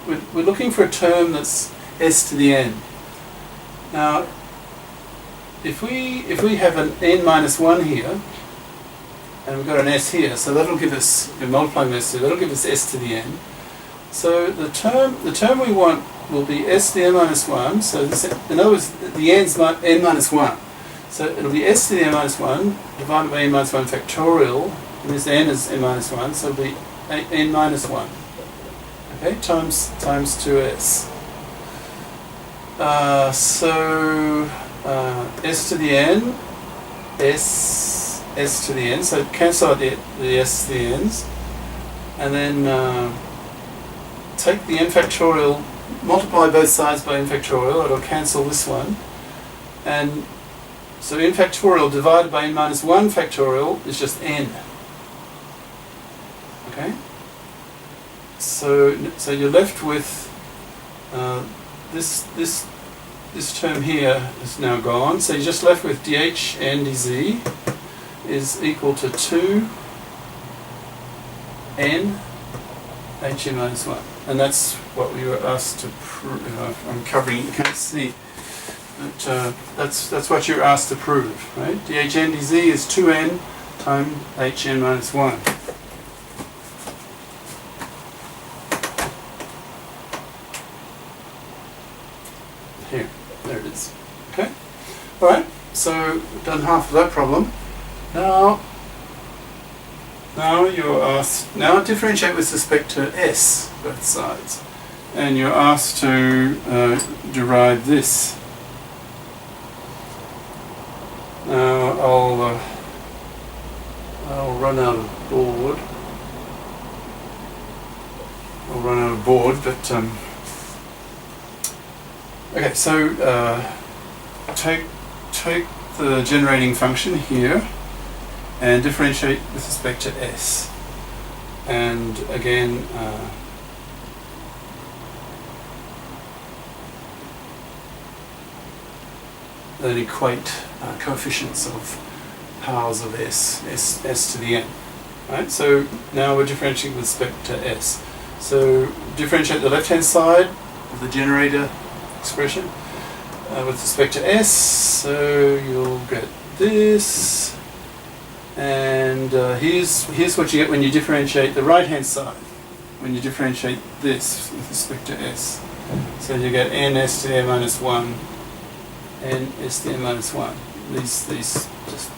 we're looking for a term that's s to the n. Now, if we have an n minus 1 here, and we've got an s here, so that'll give us, we're multiplying those two, that'll give us s to the n. So the term we want will be s to the n minus 1, so this, in other words, the n's n minus 1. So it'll be s to the n minus 1 divided by n minus 1 factorial, and this n is n minus 1, so it'll be n minus 1. Okay, times 2s. S to the n, s to the n, so cancel out the s to the n's, and then take the n factorial, multiply both sides by n factorial, it'll cancel this one, and so n factorial divided by n minus 1 factorial is just n. Okay? So you're left with this term here is now gone, so you're just left with dh n dz is equal to 2 n hn minus 1. And that's what we were asked to prove. I'm covering, you can't see, but that's what you're asked to prove, right? dh n dz is 2n times hn minus 1. Here, there it is. Okay? Alright, so we've done half of that problem. Now you're asked, now differentiate with respect to s, both sides. And you're asked to derive this. Now I'll run out of board. But okay, so take the generating function here and differentiate with respect to s. And again, then equate coefficients of powers of s to the n. Right? So now we're differentiating with respect to s. So differentiate the left-hand side of the generator expression with respect to s. So you'll get this. And here's what you get when you differentiate the right-hand side, when you differentiate this with respect to s. So you get n s to the n minus 1, n s to the n minus 1. These just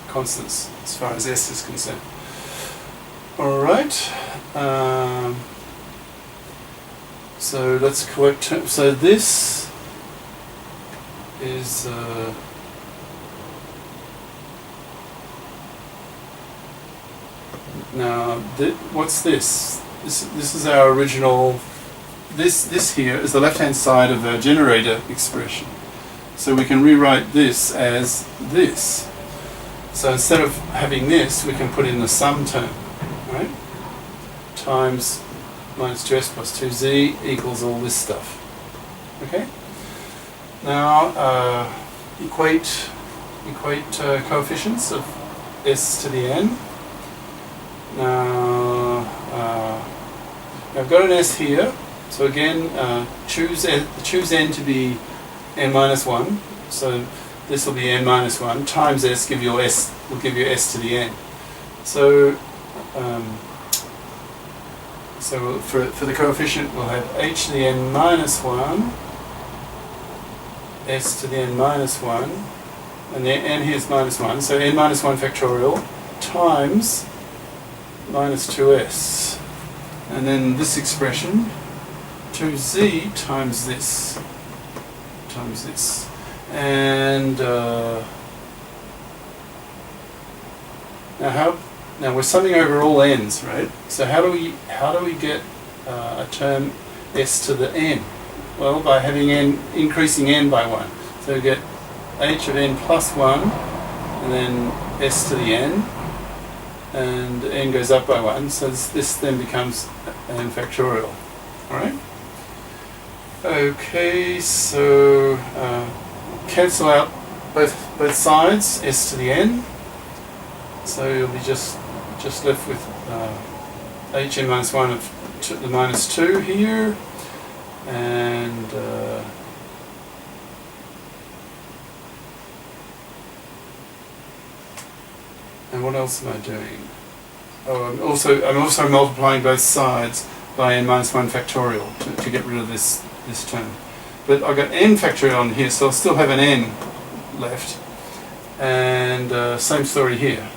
constants as far as s is concerned. Alright, so let's correct term. So this is now, what's this? This is our original. This here is the left-hand side of our generator expression. So we can rewrite this as this. So instead of having this, we can put in the sum term, right? Times minus 2s plus 2z equals all this stuff. Okay. Now equate coefficients of s to the n. Now I've got an s here, so again choose n to be n minus 1. So this will be n minus 1 times s will give you s to the n. So for the coefficient we'll have h to the n minus 1, s to the n minus 1, and the n here is minus 1. So n minus 1 factorial times minus 2s, and then this expression 2z times this, and now we're summing over all n's, right? So how do we get a term s to the n? Well, by having n increasing n by 1. So we get h of n plus 1, and then s to the n. And n goes up by 1, so this then becomes n factorial. Alright? Okay, so cancel out both sides, s to the n. So you'll be just left with hn minus 1 of the minus 2 here. and what else am I doing? Oh, I'm also multiplying both sides by n minus 1 factorial to get rid of this term. But I've got n factorial on here, so I'll still have an n left. And same story here.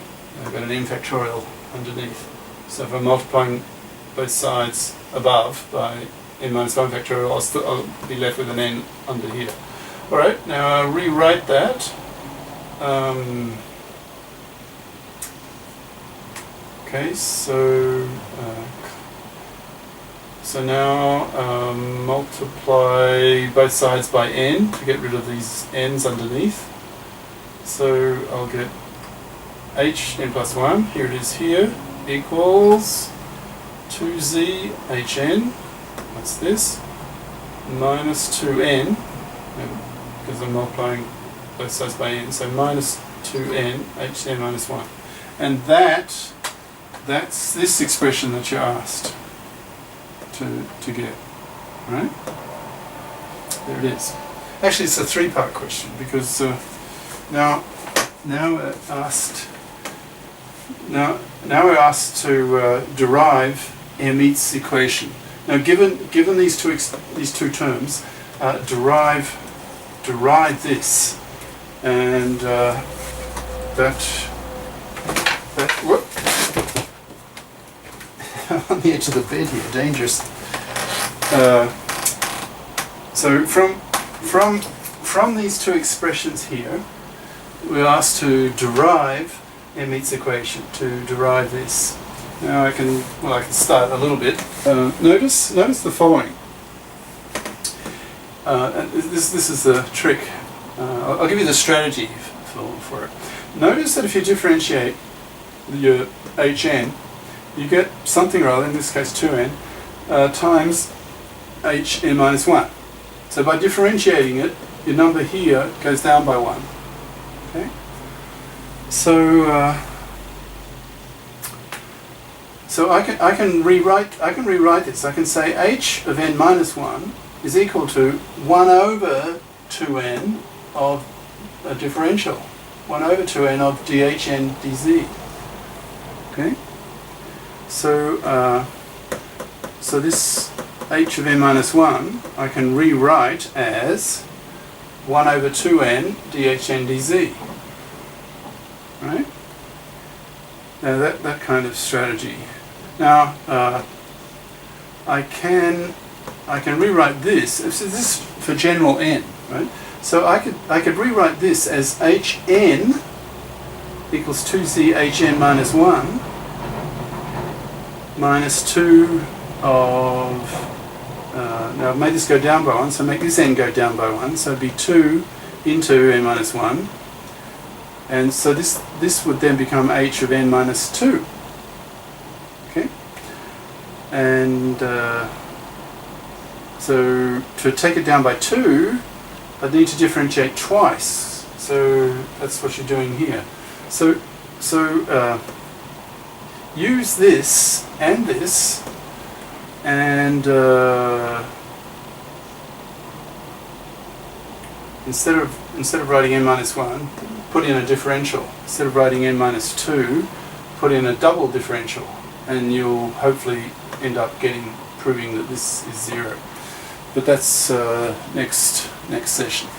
I've got an n factorial underneath. So if I'm multiplying both sides above by n minus 1 factorial, I'll be left with an n under here. Alright, now I'll rewrite that. Okay, so now multiply both sides by n to get rid of these n's underneath. So I'll get h n plus 1, here it is here, equals 2z hn, what's this, minus 2n, because I'm multiplying both sides by n, so minus 2n hn minus 1. And that's this expression that you asked to get, right? There it is. Actually, it's a three-part question because now we're asked to derive Hermite's equation. Now, given these two terms, derive this, and whoop. On the edge of the bed here, dangerous. So from these two expressions here, we're asked to derive Hermite's equation, to derive this. Now I can start a little bit. Notice the following. This is the trick. I'll give you the strategy for it. Notice that if you differentiate your hn, you get something or other, in this case 2n, times hn minus 1. So by differentiating it, your number here goes down by 1. Okay? So I can rewrite this. I can say h of n minus 1 is equal to 1 over 2n of a differential. 1 over 2n of dhn dz. Okay? So this h of n minus 1 I can rewrite as 1 over 2n dhn dz. Right? Now that kind of strategy. Now I can rewrite this. This is for general n, right? So I could rewrite this as hn equals 2z hn minus 1 minus 2 of, now I've made this go down by 1, so make this n go down by 1, so it'd be 2 into n minus 1, and so this would then become h of n minus 2. Okay? And so to take it down by 2, I'd need to differentiate twice, so that's what you're doing here. So use this, and instead of writing n minus 1, put in a differential. Instead of writing n minus 2, put in a double differential, and you'll hopefully end up proving that this is 0. But that's next session.